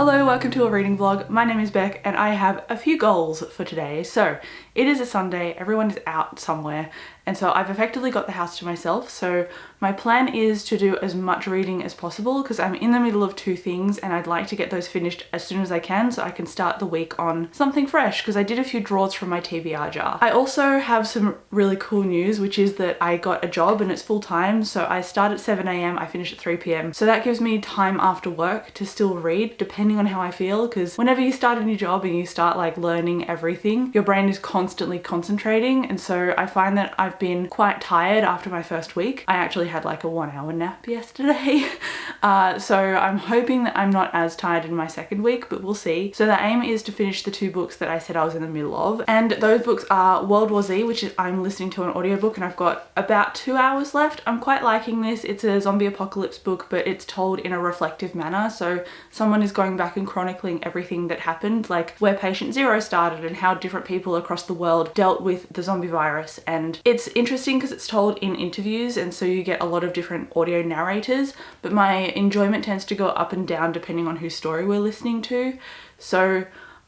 Hello, welcome to a reading vlog. My name is Beck and I have a few goals for today. So it is a Sunday, everyone is out somewhere, and so I've effectively got the house to myself. So my plan is to do as much reading as possible because I'm in the middle of two things and I'd like to get those finished as soon as I can so I can start the week on something fresh, because I did a few drawers from my TBR jar. I also have some really cool news, which is that I got a job and it's full time. So I start at 7 AM, I finish at 3 PM. So that gives me time after work to still read depending on how I feel, because whenever you start a new job and you start like learning everything, your brain is constantly concentrating, and so I find that I've been quite tired after my first week. I actually had like a 1 hour nap yesterday. So I'm hoping that I'm not as tired in my second week, but we'll see. So the aim is to finish the two books that I said I was in the middle of, and those books are World War Z, which is I'm listening to an audiobook and I've got about 2 hours left. I'm quite liking this. It's a zombie apocalypse book, but it's told in a reflective manner. So someone is going back and chronicling everything that happened, like where patient zero started and how different people across the world dealt with the zombie virus. And it's interesting because it's told in interviews, and so you get a lot of different audio narrators, but my enjoyment tends to go up and down depending on whose story we're listening to. So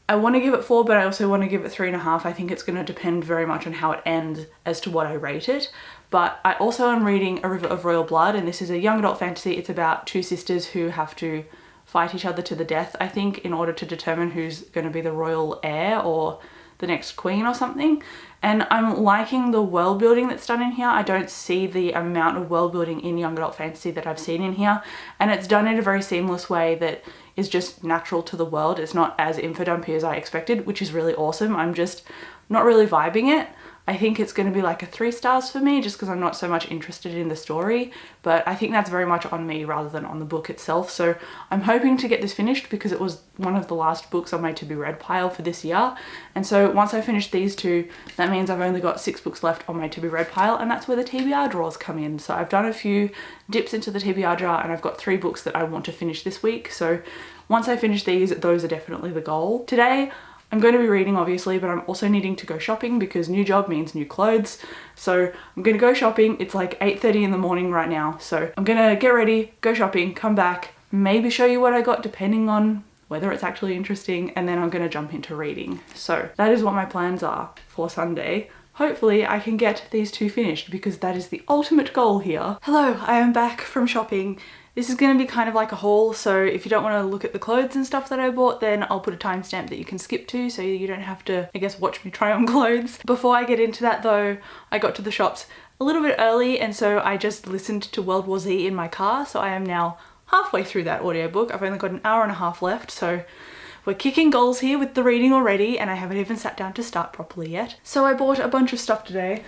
I want to give it 4, but I also want to give it 3.5. I think it's going to depend very much on how it ends as to what I rate it. But I also am reading A River of Royal Blood, and this is a young adult fantasy. It's about two sisters who have to fight each other to the death, I think, in order to determine who's going to be the royal heir or the next queen or something. And I'm liking the world building that's done in here. I don't see the amount of world building in young adult fantasy that I've seen in here, and it's done in a very seamless way that is just natural to the world. It's not as infodumpy as I expected, which is really awesome. I'm just not really vibing it. I think it's going to be like a 3 stars for me just because I'm not so much interested in the story, but I think that's very much on me rather than on the book itself. So I'm hoping to get this finished because it was one of the last books on my to be read pile for this year. And so once I finish these two, that means I've only got 6 books left on my to be read pile, and that's where the TBR drawers come in. So I've done a few dips into the TBR jar and I've got 3 books that I want to finish this week. So once I finish these, those are definitely the goal. Today, I'm going to be reading obviously, but I'm also needing to go shopping because new job means new clothes. So I'm going to go shopping. It's like 8:30 in the morning right now. So I'm going to get ready, go shopping, come back, maybe show you what I got depending on whether it's actually interesting, and then I'm going to jump into reading. So that is what my plans are for Sunday. Hopefully I can get these two finished because that is the ultimate goal here. Hello, I am back from shopping. This is going to be kind of like a haul, so if you don't want to look at the clothes and stuff that I bought, then I'll put a timestamp that you can skip to so you don't have to, I guess, watch me try on clothes. Before I get into that though, I got to the shops a little bit early, and so I just listened to World War Z in my car, so I am now halfway through that audiobook. I've only got an hour and a half left, so we're kicking goals here with the reading already, and I haven't even sat down to start properly yet. So I bought a bunch of stuff today.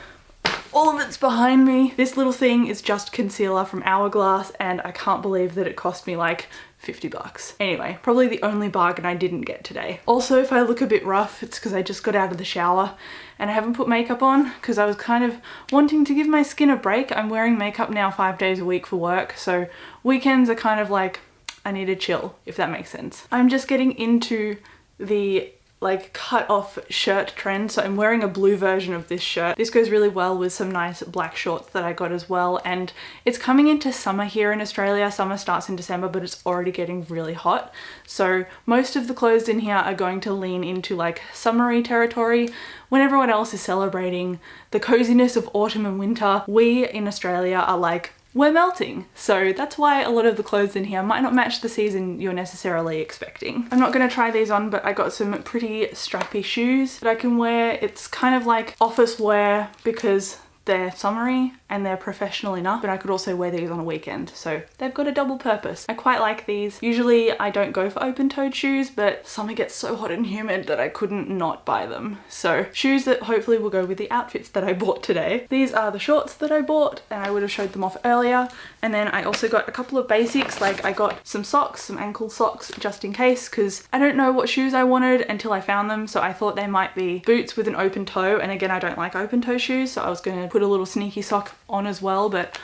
All of it's behind me. This little thing is just concealer from Hourglass, and I can't believe that it cost me like 50 bucks. Anyway, probably the only bargain I didn't get today. Also, if I look a bit rough, it's because I just got out of the shower and I haven't put makeup on because I was kind of wanting to give my skin a break. I'm wearing makeup now 5 days a week for work, so weekends are kind of like, I need to chill, if that makes sense. I'm just getting into the like cut off shirt trend, so I'm wearing a blue version of this shirt. This goes really well with some nice black shorts that I got as well, and it's coming into summer here in Australia. Summer starts in December, but it's already getting really hot, so most of the clothes in here are going to lean into like summery territory. When everyone else is celebrating the coziness of autumn and winter, we in Australia are like, we're melting. So that's why a lot of the clothes in here might not match the season you're necessarily expecting. I'm not going to try these on, but I got some pretty strappy shoes that I can wear. It's kind of like office wear because they're summery and they're professional enough, but I could also wear these on a weekend, so they've got a double purpose. I quite like these. Usually I don't go for open-toed shoes, but summer gets so hot and humid that I couldn't not buy them. So shoes that hopefully will go with the outfits that I bought today. These are the shorts that I bought, and I would have showed them off earlier. And then I also got a couple of basics, like I got some socks, some ankle socks, just in case, because I don't know what shoes I wanted until I found them, so I thought they might be boots with an open toe, and again, I don't like open toe shoes, so I was going to put a little sneaky sock on as well, but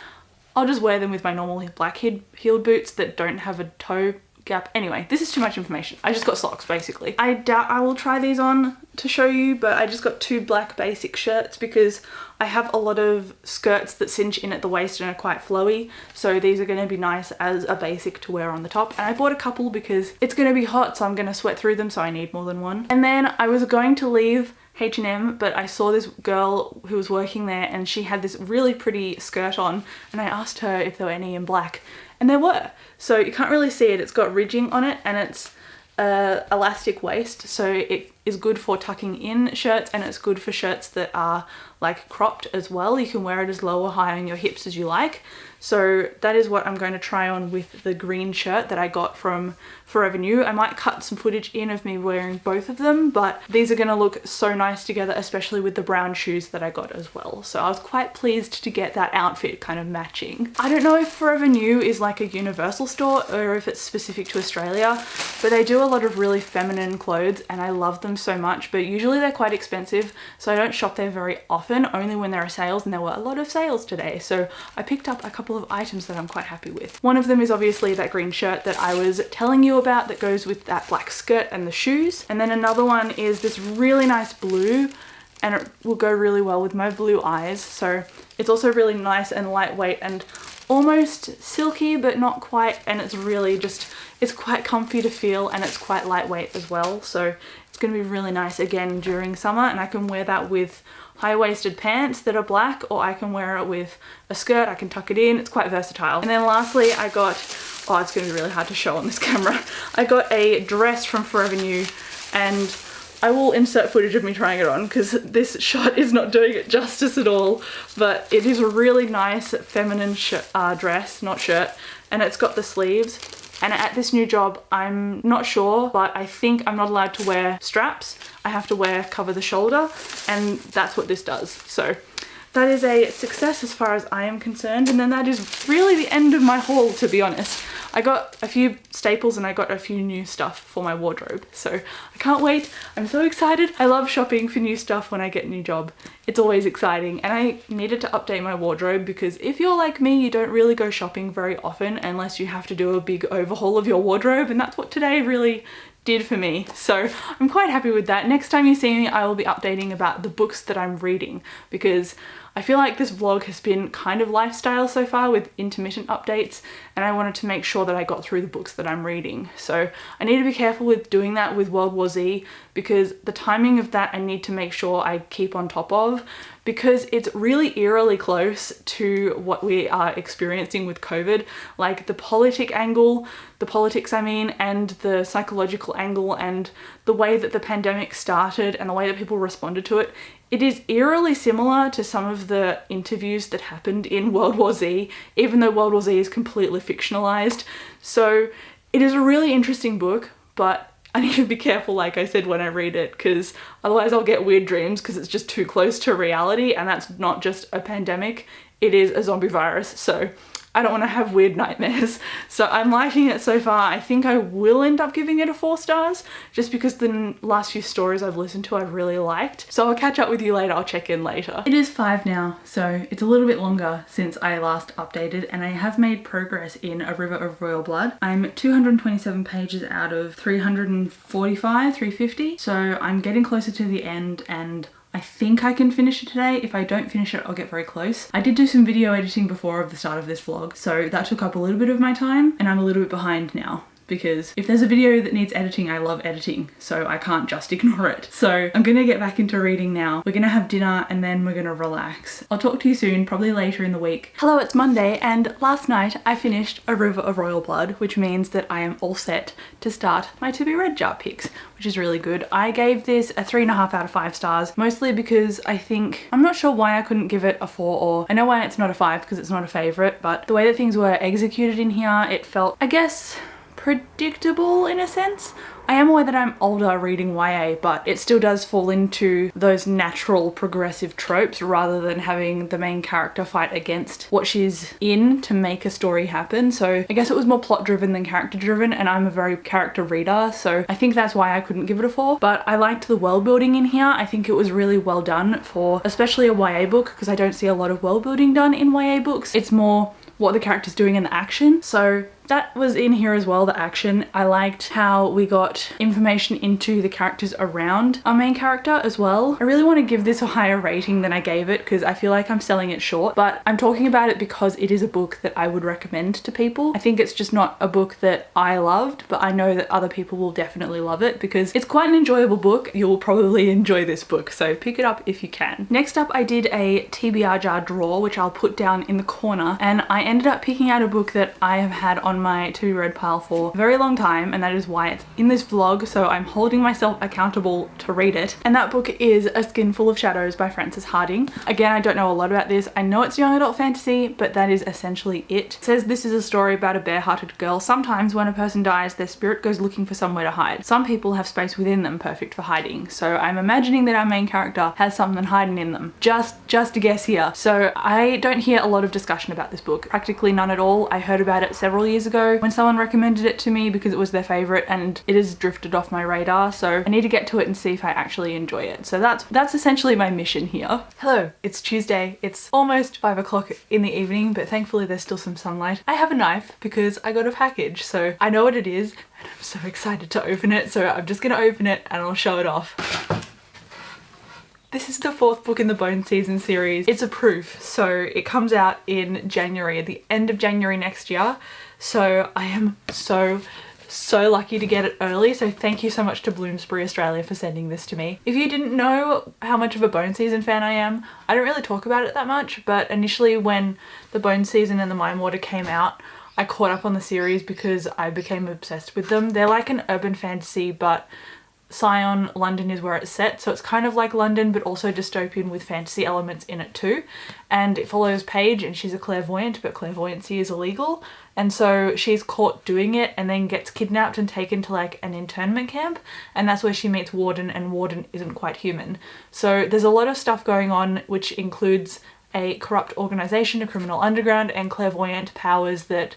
I'll just wear them with my normal black heeled boots that don't have a toe Gap. Anyway, this is too much information. I just got socks basically. I doubt I will try these on to show you, but I just got 2 black basic shirts because I have a lot of skirts that cinch in at the waist and are quite flowy. So these are going to be nice as a basic to wear on the top. And I bought a couple because it's going to be hot, so I'm going to sweat through them, so I need more than one. And then I was going to leave H&M, but I saw this girl who was working there and she had this really pretty skirt on, and I asked her if there were any in black, and there were. So you can't really see it. It's got ridging on it and it's elastic waist, so it is good for tucking in shirts, and it's good for shirts that are like cropped as well. You can wear it as low or high on your hips as you like. So that is what I'm going to try on with the green shirt that I got from Forever New. I might cut some footage in of me wearing both of them, but these are going to look so nice together, especially with the brown shoes that I got as well. So I was quite pleased to get that outfit kind of matching. I don't know if Forever New is like a universal store or if it's specific to Australia, but they do a lot of really feminine clothes and I love them so much, but usually they're quite expensive, so I don't shop there very often, only when there are sales, and there were a lot of sales today. So I picked up a couple of items that I'm quite happy with. One of them is obviously that green shirt that I was telling you about that goes with that black skirt and the shoes. And then another one is this really nice blue, and it will go really well with my blue eyes. So it's also really nice and lightweight and almost silky, but not quite. And it's really just, it's quite comfy to feel, and it's quite lightweight as well. So it's going to be really nice again during summer, and I can wear that with high-waisted pants that are black, or I can wear it with a skirt. I can tuck it in. It's quite versatile. And then lastly, I got, oh, it's going to be really hard to show on this camera. I got a dress from Forever New, and I will insert footage of me trying it on because this shot is not doing it justice at all, but it is a really nice feminine dress, not shirt, and it's got the sleeves. And at this new job, I'm not sure, but I think I'm not allowed to wear straps. I have to cover the shoulder, and that's what this does. So that is a success as far as I am concerned. And then that is really the end of my haul, to be honest. I got a few staples and I got a few new stuff for my wardrobe. So I can't wait. I'm so excited. I love shopping for new stuff when I get a new job. It's always exciting, and I needed to update my wardrobe because if you're like me, you don't really go shopping very often unless you have to do a big overhaul of your wardrobe, and that's what today really did for me. So I'm quite happy with that. Next time you see me, I will be updating about the books that I'm reading, because I feel like this vlog has been kind of lifestyle so far with intermittent updates, and I wanted to make sure that I got through the books that I'm reading. So I need to be careful with doing that with World War Z, because the timing of that I need to make sure I keep on top of, because it's really eerily close to what we are experiencing with COVID. Like the politics I mean, and the psychological angle, and the way that the pandemic started and the way that people responded to it. It is eerily similar to some of the interviews that happened in World War Z, even though World War Z is completely fictionalized. So it is a really interesting book, but I need to be careful, like I said, when I read it, because otherwise I'll get weird dreams because it's just too close to reality, and that's not just a pandemic, it is a zombie virus. So I don't want to have weird nightmares. So I'm liking it so far. I think I will end up giving it a 4 stars just because the last few stories I've listened to I've really liked. So I'll catch up with you later. I'll check in later. It is 5 now, so it's a little bit longer since I last updated, and I have made progress in A River of Royal Blood. I'm 227 pages out of 350. So I'm getting closer to the end, and I think I can finish it today. If I don't finish it, I'll get very close. I did do some video editing before the start of this vlog, so that took up a little bit of my time, and I'm a little bit behind now. Because if there's a video that needs editing, I love editing, so I can't just ignore it. So I'm gonna get back into reading now. We're gonna have dinner and then we're gonna relax. I'll talk to you soon, probably later in the week. Hello, it's Monday, and last night I finished A River of Royal Blood, which means that I am all set to start my to be read jar picks, which is really good. I gave this a 3.5 out of 5 stars, mostly because I'm not sure why I couldn't give it a 4, or I know why it's not a 5 because it's not a favorite, but the way that things were executed in here, it felt, I guess, predictable in a sense. I am aware that I'm older reading YA, but it still does fall into those natural progressive tropes rather than having the main character fight against what she's in to make a story happen. So I guess it was more plot driven than character driven, and I'm a very character reader, so I think that's why I couldn't give it a 4. But I liked the world building in here. I think it was really well done for especially a YA book, because I don't see a lot of world building done in YA books. It's more what the character's doing in the action. So that was in here as well, the action. I liked how we got information into the characters around our main character as well. I really want to give this a higher rating than I gave it because I feel like I'm selling it short, but I'm talking about it because it is a book that I would recommend to people. I think it's just not a book that I loved, but I know that other people will definitely love it because it's quite an enjoyable book. You'll probably enjoy this book, so pick it up if you can. Next up, I did a TBR jar drawer, which I'll put down in the corner, and I ended up picking out a book that I have had on my to be read pile for a very long time, and that is why it's in this vlog, so I'm holding myself accountable to read it. And that book is A Skin Full of Shadows by Frances Hardinge. Again, I don't know a lot about this. I know it's young adult fantasy, but that is essentially it. It says this is a story about a bare-hearted girl. Sometimes when a person dies, their spirit goes looking for somewhere to hide. Some people have space within them perfect for hiding, so I'm imagining that our main character has something hiding in them. Just a guess here. So I don't hear a lot of discussion about this book, practically none at all. I heard about it several years ago when someone recommended it to me because it was their favorite, and it has drifted off my radar, so I need to get to it and see if I actually enjoy it. So that's essentially my mission here. Hello, it's Tuesday. It's almost 5 o'clock in the evening, but thankfully there's still some sunlight. I have a knife because I got a package, so I know what it is and I'm so excited to open it, so I'm just gonna open it and I'll show it off. This is the 4th book in the Bone Season series. It's a proof, so it comes out in January, at the end of January next year. So I am so lucky to get it early, so thank you so much to Bloomsbury Australia for sending this to me. If you didn't know how much of a Bone Season fan I am, I don't really talk about it that much, but initially when the Bone Season and the Mindwater came out, I caught up on the series because I became obsessed with them. They're like an urban fantasy, but Scion, London is where it's set, so it's kind of like London but also dystopian with fantasy elements in it too. And it follows Paige, and she's a clairvoyant, but clairvoyancy is illegal, and so she's caught doing it and then gets kidnapped and taken to like an internment camp, and that's where she meets Warden, and Warden isn't quite human. So there's a lot of stuff going on, which includes a corrupt organization, a criminal underground, and clairvoyant powers that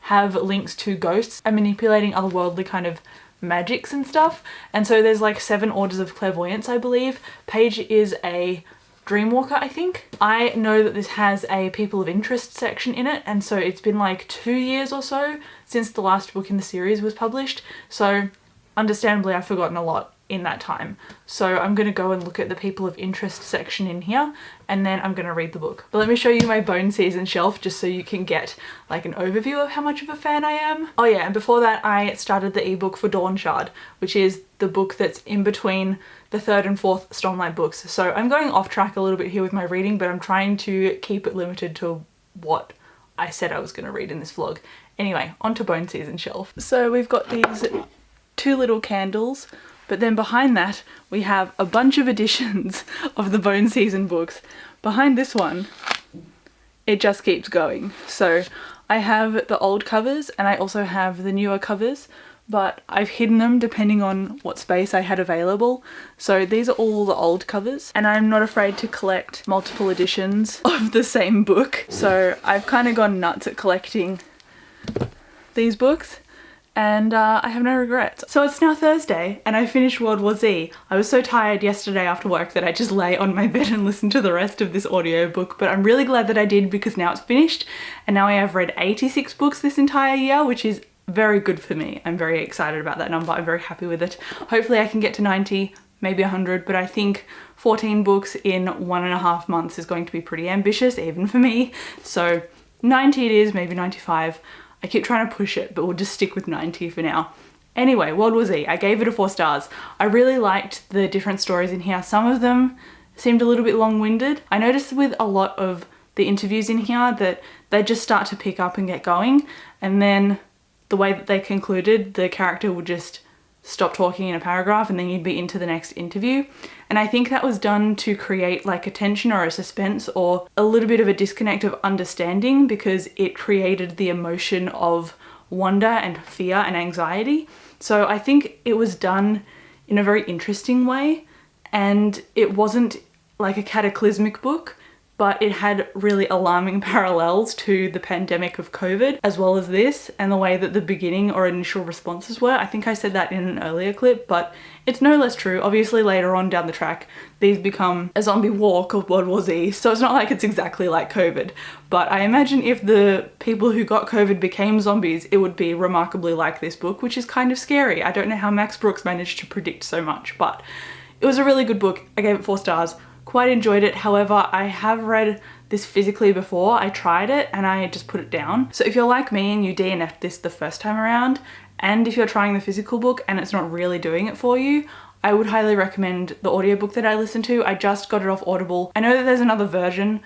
have links to ghosts and manipulating otherworldly kind of magics and stuff. And so there's like 7 orders of clairvoyance, I believe. Paige is a dreamwalker, I think. I know that this has a people of interest section in it, and so it's been like 2 years or so since the last book in the series was published, so understandably I've forgotten a lot in that time. So I'm gonna go and look at the people of interest section in here, and then I'm gonna read the book. But let me show you my Bone Season shelf just so you can get like an overview of how much of a fan I am. Oh yeah, and before that I started the ebook for Dawn Shard, which is the book that's in between the 3rd and 4th Stormlight books. So I'm going off track a little bit here with my reading, but I'm trying to keep it limited to what I said I was gonna read in this vlog. Anyway, onto Bone Season shelf. So we've got these 2 little candles, but then behind that we have a bunch of editions of the Bone Season books. Behind this one, it just keeps going. So I have the old covers and I also have the newer covers, but I've hidden them depending on what space I had available. So these are all the old covers, and I'm not afraid to collect multiple editions of the same book. So I've kind of gone nuts at collecting these books, and I have no regrets. So it's now Thursday and I finished World War Z. I was so tired yesterday after work that I just lay on my bed and listened to the rest of this audiobook, but I'm really glad that I did because now it's finished, and now I have read 86 books this entire year, which is very good for me. I'm very excited about that number. I'm very happy with it. Hopefully I can get to 90, maybe 100, but I think 14 books in 1.5 months is going to be pretty ambitious, even for me. So 90 it is, maybe 95. I keep trying to push it, but we'll just stick with 90 for now. Anyway, World War Z, I gave it a 4 stars. I really liked the different stories in here. Some of them seemed a little bit long-winded. I noticed with a lot of the interviews in here that they just start to pick up and get going, and then the way that they concluded, the character would just stop talking in a paragraph and then you'd be into the next interview. And I think that was done to create like a tension or a suspense or a little bit of a disconnect of understanding, because it created the emotion of wonder and fear and anxiety. So I think it was done in a very interesting way, and it wasn't like a cataclysmic book. but it had really alarming parallels to the pandemic of COVID as well as this, and the way that the beginning or initial responses were. I think I said that in an earlier clip, but it's no less true. Obviously later on down the track, these become a zombie war called World War Z, so it's not like it's exactly like COVID. But I imagine if the people who got COVID became zombies, it would be remarkably like this book, which is kind of scary. I don't know how Max Brooks managed to predict so much, but it was a really good book. I gave it 4 stars. Quite enjoyed it. However, I have read this physically before. I tried it and I just put it down. So if you're like me and you DNF'd this the first time around, and if you're trying the physical book and it's not really doing it for you, I would highly recommend the audiobook that I listened to. I just got it off Audible. I know that there's another version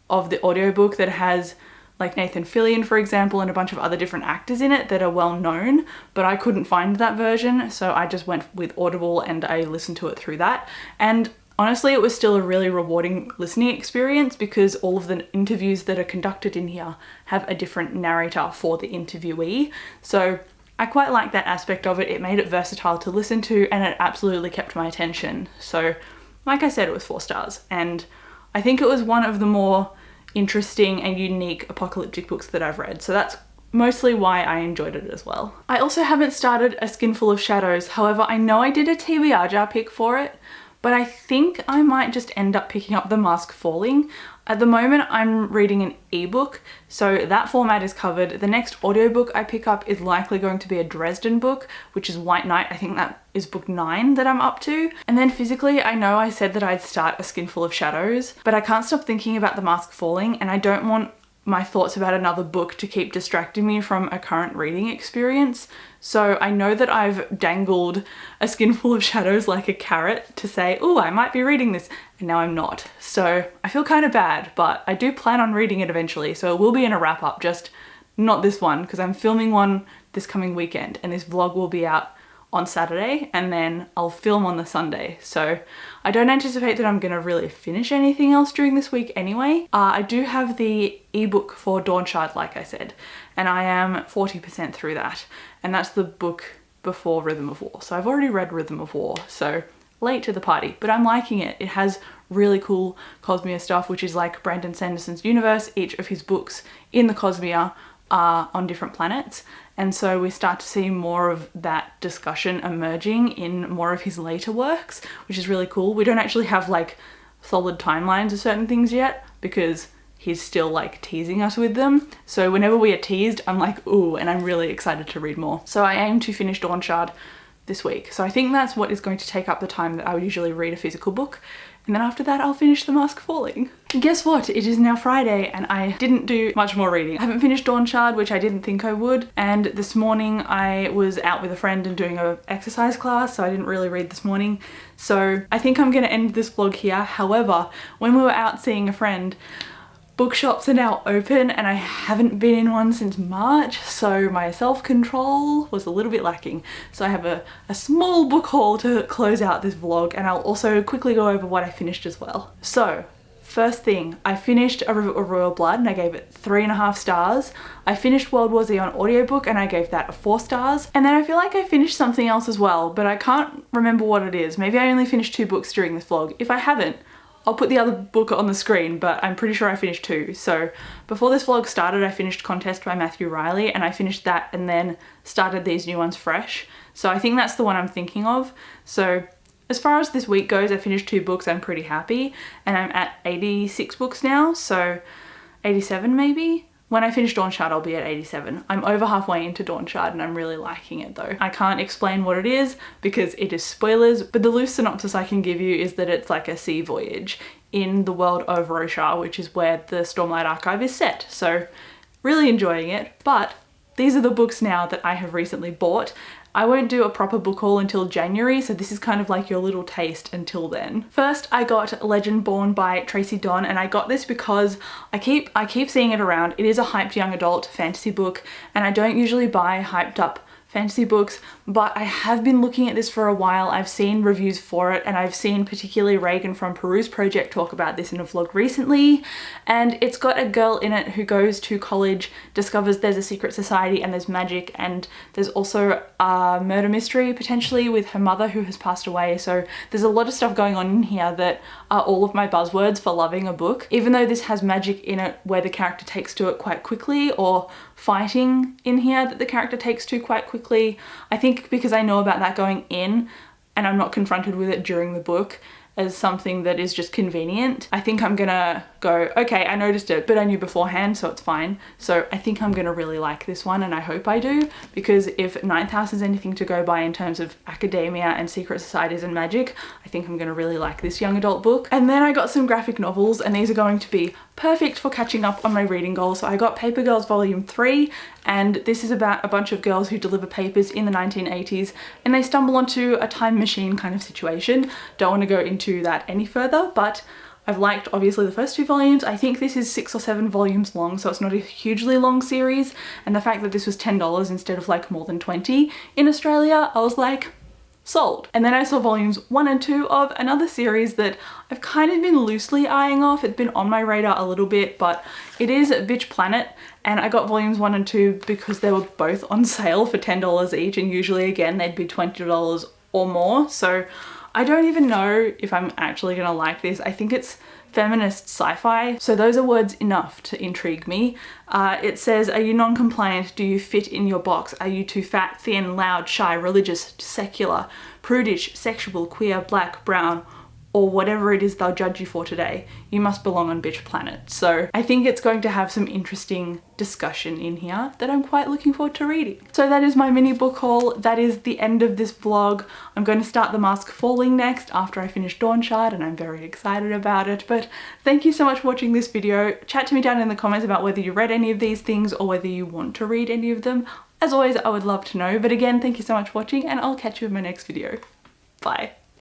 of the audiobook that has like Nathan Fillion, for example, and a bunch of other different actors in it that are well known, but I couldn't find that version, so I just went with Audible and I listened to it through that. And honestly, it was still a really rewarding listening experience because all of the interviews that are conducted in here have a different narrator for the interviewee. So I quite like that aspect of it. It made it versatile to listen to and it absolutely kept my attention. So like I said, it was 4 stars, and I think it was one of the more interesting and unique apocalyptic books that I've read. So that's mostly why I enjoyed it as well. I also haven't started A Skinful of Shadows. However, I know I did a TBR jar pick for it, but I think I might just end up picking up The Mask Falling. At the moment, I'm reading an ebook, so that format is covered. The next audiobook I pick up is likely going to be a Dresden book, which is White Knight. I think that is book 9 that I'm up to. And then physically, I know I said that I'd start A Skinful of Shadows, but I can't stop thinking about The Mask Falling, and I don't want my thoughts about another book to keep distracting me from a current reading experience. So I know that I've dangled A Skinful of Shadows like a carrot to say, oh, I might be reading this, and now I'm not. So I feel kind of bad, but I do plan on reading it eventually, so it will be in a wrap up, just not this one, because I'm filming one this coming weekend, and this vlog will be out on Saturday, and then I'll film on the Sunday. So I don't anticipate that I'm gonna really finish anything else during this week anyway. I do have the ebook for Dawnshard, like I said, and I am 40% through that. And that's the book before Rhythm of War. So I've already read Rhythm of War, so late to the party, but I'm liking it. It has really cool Cosmere stuff, which is like Brandon Sanderson's universe. Each of his books in the Cosmere are on different planets. And so we start to see more of that discussion emerging in more of his later works, which is really cool. We don't actually have like solid timelines of certain things yet because he's still like teasing us with them. So whenever we are teased, I'm like, ooh, and I'm really excited to read more. So I aim to finish Dawnshard this week. So I think that's what is going to take up the time that I would usually read a physical book. And then after that, I'll finish The Mask Falling. And guess what? It is now Friday and I didn't do much more reading. I haven't finished Dawnshard, which I didn't think I would. And this morning I was out with a friend and doing an exercise class, so I didn't really read this morning. So I think I'm gonna end this vlog here. However, when we were out seeing a friend, bookshops are now open and I haven't been in one since March, so my self-control was a little bit lacking. So I have a small book haul to close out this vlog, and I'll also quickly go over what I finished as well. So first thing, I finished A River of Royal Blood and I gave it 3.5 stars. I finished World War Z on audiobook and I gave that 4 stars. And then I feel like I finished something else as well, but I can't remember what it is. Maybe I only finished 2 books during this vlog. If I haven't, I'll put the other book on the screen, but I'm pretty sure I finished 2. So before this vlog started, I finished Contest by Matthew Riley, and I finished that and then started these new ones fresh. So I think that's the one I'm thinking of. So as far as this week goes, I finished 2 books, I'm pretty happy, and I'm at 86 books now, so 87 maybe? When I finish Dawnshard, I'll be at 87. I'm over halfway into Dawnshard and I'm really liking it though. I can't explain what it is because it is spoilers, but the loose synopsis I can give you is that it's like a sea voyage in the world of Roshar, which is where the Stormlight Archive is set. So really enjoying it, but these are the books now that I have recently bought. I won't do a proper book haul until January, so this is kind of like your little taste until then. First, I got Legend Born by Tracy Donn, and I got this because I keep seeing it around. It is a hyped young adult fantasy book, and I don't usually buy hyped up fantasy books, but I have been looking at this for a while. I've seen reviews for it, and I've seen particularly Reagan from Peruse Project talk about this in a vlog recently, and it's got a girl in it who goes to college, discovers there's a secret society and there's magic, and there's also a murder mystery potentially with her mother who has passed away. So there's a lot of stuff going on in here that are all of my buzzwords for loving a book. Even though this has magic in it where the character takes to it quite quickly, or fighting in here that the character takes to quite quickly, I think because I know about that going in and I'm not confronted with it during the book as something that is just convenient, I think I'm gonna go, okay, I noticed it, but I knew beforehand, so it's fine. So I think I'm gonna really like this one, and I hope I do, because if Ninth House is anything to go by in terms of academia and secret societies and magic, I think I'm gonna really like this young adult book. And then I got some graphic novels, and these are going to be perfect for catching up on my reading goals. So I got Paper Girls Volume 3, and this is about a bunch of girls who deliver papers in the 1980s, and they stumble onto a time machine kind of situation. Don't want to go into that any further, but I've liked obviously the first 2 volumes. I think this is 6 or 7 volumes long, so it's not a hugely long series, and the fact that this was $10 instead of like more than 20 in Australia, I was like, sold. And then I saw volumes 1 and 2 of another series that I've kind of been loosely eyeing off. It's been on my radar a little bit, but it is Bitch Planet, and I got volumes 1 and 2 because they were both on sale for $10 each, and usually again they'd be $20 or more. So I don't even know if I'm actually gonna like this. I think it's feminist sci-fi, so those are words enough to intrigue me. It says, are you non-compliant? Do you fit in your box? Are you too fat, thin, loud, shy, religious, secular, prudish, sexual, queer, black, brown, or whatever it is they'll judge you for today? You must belong on Bitch Planet. So I think it's going to have some interesting discussion in here that I'm quite looking forward to reading. So that is my mini book haul. That is the end of this vlog. I'm going to start The Mask Falling next after I finish Dawnshard, and I'm very excited about it. But thank you so much for watching this video. Chat to me down in the comments about whether you read any of these things or whether you want to read any of them. As always, I would love to know. But again, thank you so much for watching, and I'll catch you in my next video. Bye.